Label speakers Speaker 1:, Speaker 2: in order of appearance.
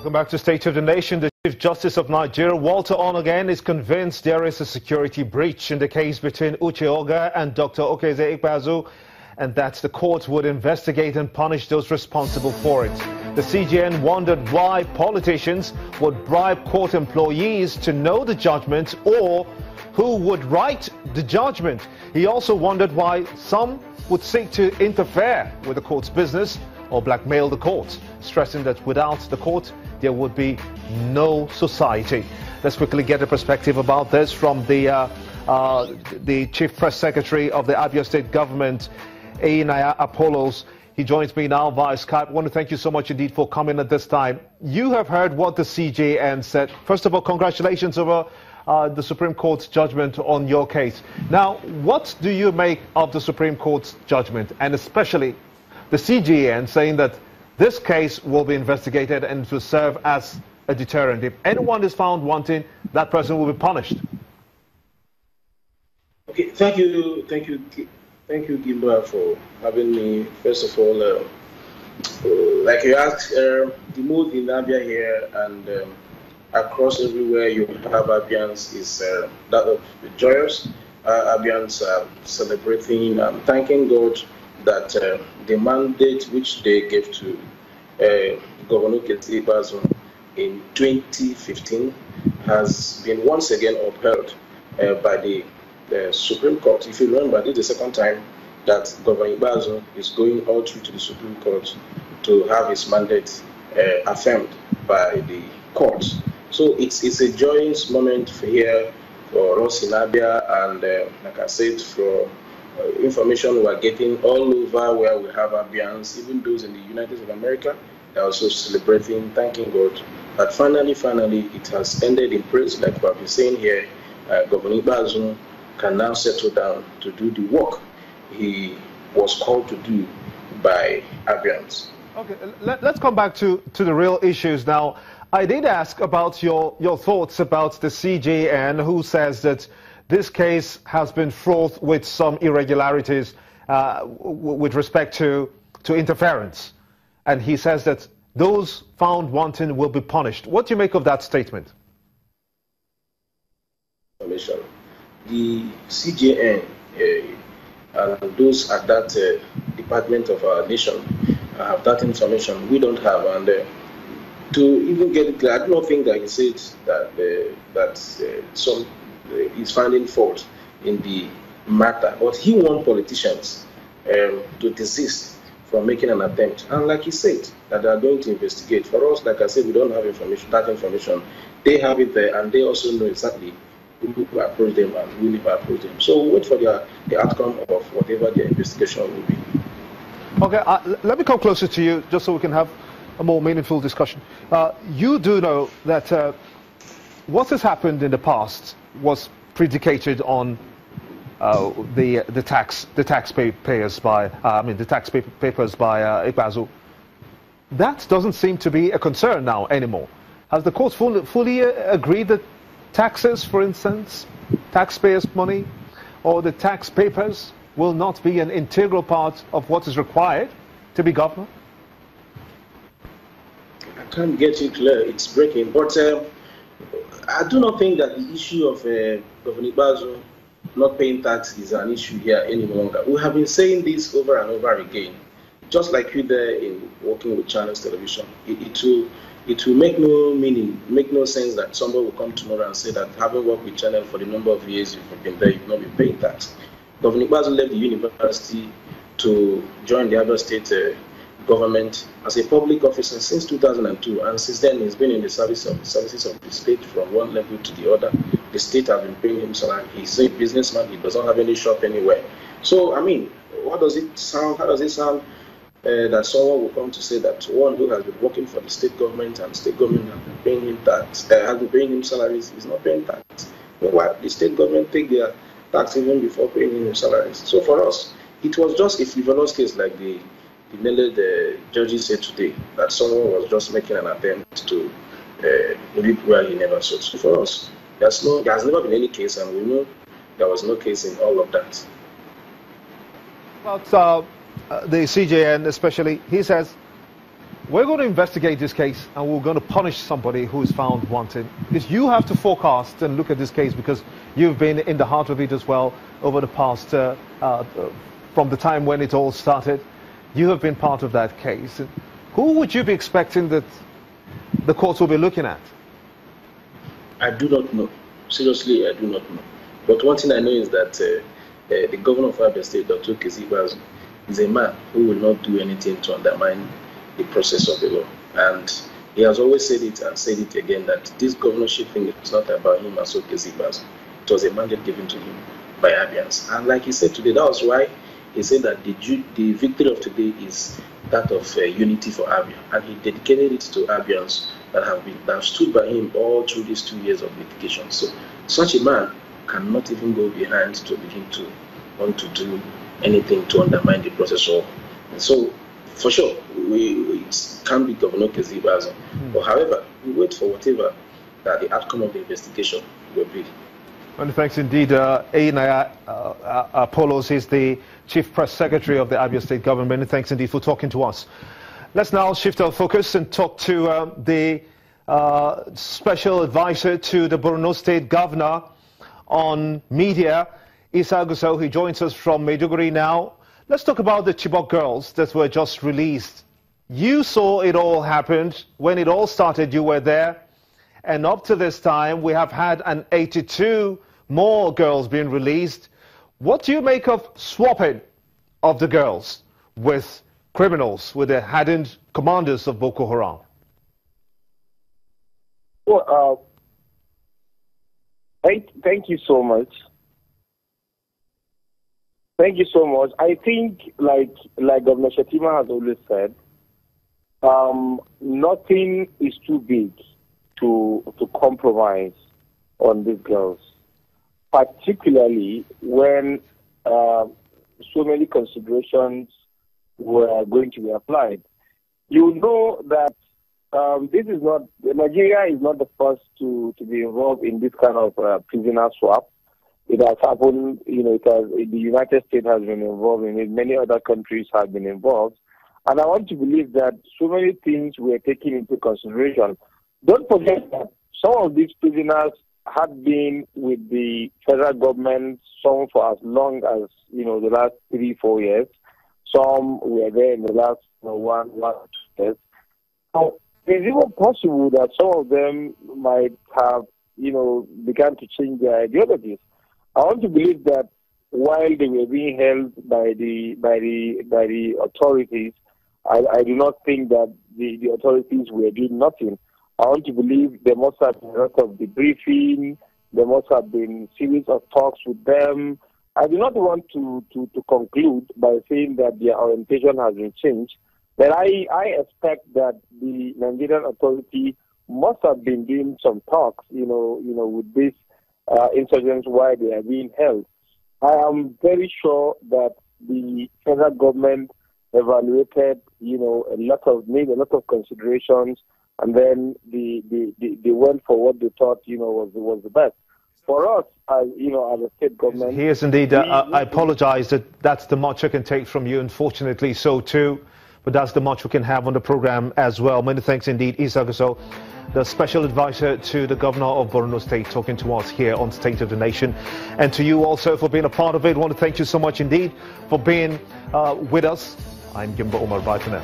Speaker 1: Welcome back to State of the Nation. The Chief Justice of Nigeria, Walter Onnoghen, is convinced there is a security breach in the case between Uche Oga and Dr. Okezie Ikpeazu, and that the court would investigate and punish those responsible for it. The CJN wondered why politicians would bribe court employees to know the judgment or who would write the judgment. He also wondered why some would seek to interfere with the court's business or blackmail the court, stressing that without the court, there would be no society. Let's quickly get a perspective about this from the Chief Press Secretary of the Abia State Government, Einaya Apollos. He joins me now via Skype. I want to thank you so much indeed for coming at this time. You have heard what the CJN said. First of all, congratulations over the Supreme Court's judgment on your case. Now, what do you make of the Supreme Court's judgment, and especially the CJN saying that this case will be investigated and to serve as a deterrent? If anyone is found wanting, that person will be punished.
Speaker 2: Okay, thank you, Gilbert, for having me. First of all, like you asked, the mood in Abia here and across everywhere you have Abians is that of joyous. Abians are celebrating, thanking God that the mandate which they gave to Governor Ikpeazu in 2015 has been once again upheld by the Supreme Court. If you remember, this is the second time that Governor Ikpeazu is going all through to the Supreme Court to have his mandate affirmed by the court. So it's a joyous moment here for us in Abia, and like I said, for information we're getting all over where we have Abians, even those in the United States of America, they're also celebrating, thanking God that finally it has ended in praise. Like what we're saying here, Governor Ikpeazu can now settle down to do the work he was called to do by Abians.
Speaker 1: Okay, let's come back to the real issues now. I did ask about your thoughts about the CJN, who says that this case has been fraught with some irregularities with respect to interference. And he says that those found wanting will be punished. What do you make of that statement?
Speaker 2: The CJN and those at that department of our nation have that information we don't have. And to even get it clear, I do not think that he said that some is finding fault in the matter, but he wants politicians to desist from making an attempt. And like he said, that they are going to investigate. For us, like I said, we don't have that information. They have it there, and they also know exactly who approach them and who never approach them. So we'll wait for the outcome of whatever their investigation will be.
Speaker 1: Okay, let me come closer to you, just so we can have a more meaningful discussion. You do know that what has happened in the past was predicated on the tax papers by Ikpeazu. That doesn't seem to be a concern now anymore. Has the court fully agreed that taxes, for instance, taxpayers' money, or the tax papers will not be an integral part of what is required to be governor?
Speaker 2: I can't get you clear. It's breaking, but I do not think that the issue of Governor Ikpeazu not paying tax is an issue here any longer. We have been saying this over and over again. Just like you there in working with Channels Television, it will make no meaning, make no sense that somebody will come tomorrow and say that having worked with Channel for the number of years you've been there, you've not been paying tax. Governor Ikpeazu left the university to join the Abia State government as a public officer since 2002, and since then he's been in the services of the state from one level to the other. The state has been paying him salary. He's a businessman. He does not have any shop anywhere. So I mean, what does it sound? How does it sound that someone will come to say that one who has been working for the state government and the state government has been paying him tax, has been paying him salaries, is not paying tax? Meanwhile, the state government take their tax even before paying him salaries. So for us, it was just a frivolous case, like the judges said today, that someone was just making an attempt to reap where he never sowed. So for us, there has never been any case, and we know there was no case in all of that.
Speaker 1: About the CJN especially, he says we're going to investigate this case and we're going to punish somebody who is found wanted. Is you have to forecast and look at this case because you've been in the heart of it as well over the past, from the time when it all started. You have been part of that case. Who would you be expecting that the courts will be looking at?
Speaker 2: I do not know. Seriously, I do not know. But one thing I know is that the governor of Abia State, Dr. Okezie Ikpeazu, is a man who will not do anything to undermine the process of the law. And he has always said it and said it again that this governorship thing is not about him as Okezie Ikpeazu. It was a mandate given to him by Abians. And like he said today, that was why he said that the victory of today is that of unity for Abia. And he dedicated it to Abians that have stood by him all through these 2 years of litigation. So such a man cannot even go behind to begin to want to do anything to undermine the process. And so, for sure, it can't be Governor Okezie Ikpeazu. But however, we wait for whatever that the outcome of the investigation will be.
Speaker 1: Many thanks indeed. Einaya Apollos is the Chief Press Secretary of the Abia State Government. Many thanks indeed for talking to us. Let's now shift our focus and talk to the Special Advisor to the Borno State Governor on media, Isa Gusau. He joins us from Maiduguri now. Let's talk about the Chibok girls that were just released. You saw it all happen. When it all started, you were there. And up to this time, we have had an 82 more girls being released. What do you make of swapping of the girls with criminals, with the hardened commanders of Boko Haram?
Speaker 3: Well, thank you so much. Thank you so much. I think, like Governor Shatima has always said, nothing is too big to compromise on these girls, particularly when so many considerations were going to be applied. You know that Nigeria is not the first to be involved in this kind of prisoner swap. It has happened, the United States has been involved in it, many other countries have been involved. And I want to believe that so many things were taken into consideration. Don't forget that some of these prisoners had been with the federal government, some for as long as, the last 3-4 years. Some were there in the last 1 years. So it's even possible that some of them might have, begun to change their ideologies. I want to believe that while they were being held by the authorities, I do not think that the authorities were doing nothing. I want to believe there must have been a lot of debriefing, there must have been a series of talks with them. I do not want to conclude by saying that their orientation has been changed, but I expect that the Nigerian authority must have been doing some talks, with these insurgents while they are being held. I am very sure that the federal government evaluated, made a lot of considerations, and then they went for what they thought, was the best. For us, as a state government...
Speaker 1: Yes, indeed. I apologize that's the much I can take from you, unfortunately, so too. But that's the much we can have on the program as well. Many thanks indeed, Isa Gusau, the Special Advisor to the Governor of Borno State, talking to us here on State of the Nation. And to you also for being a part of it. I want to thank you so much indeed for being with us. I'm Gimba Umar. Bye for now.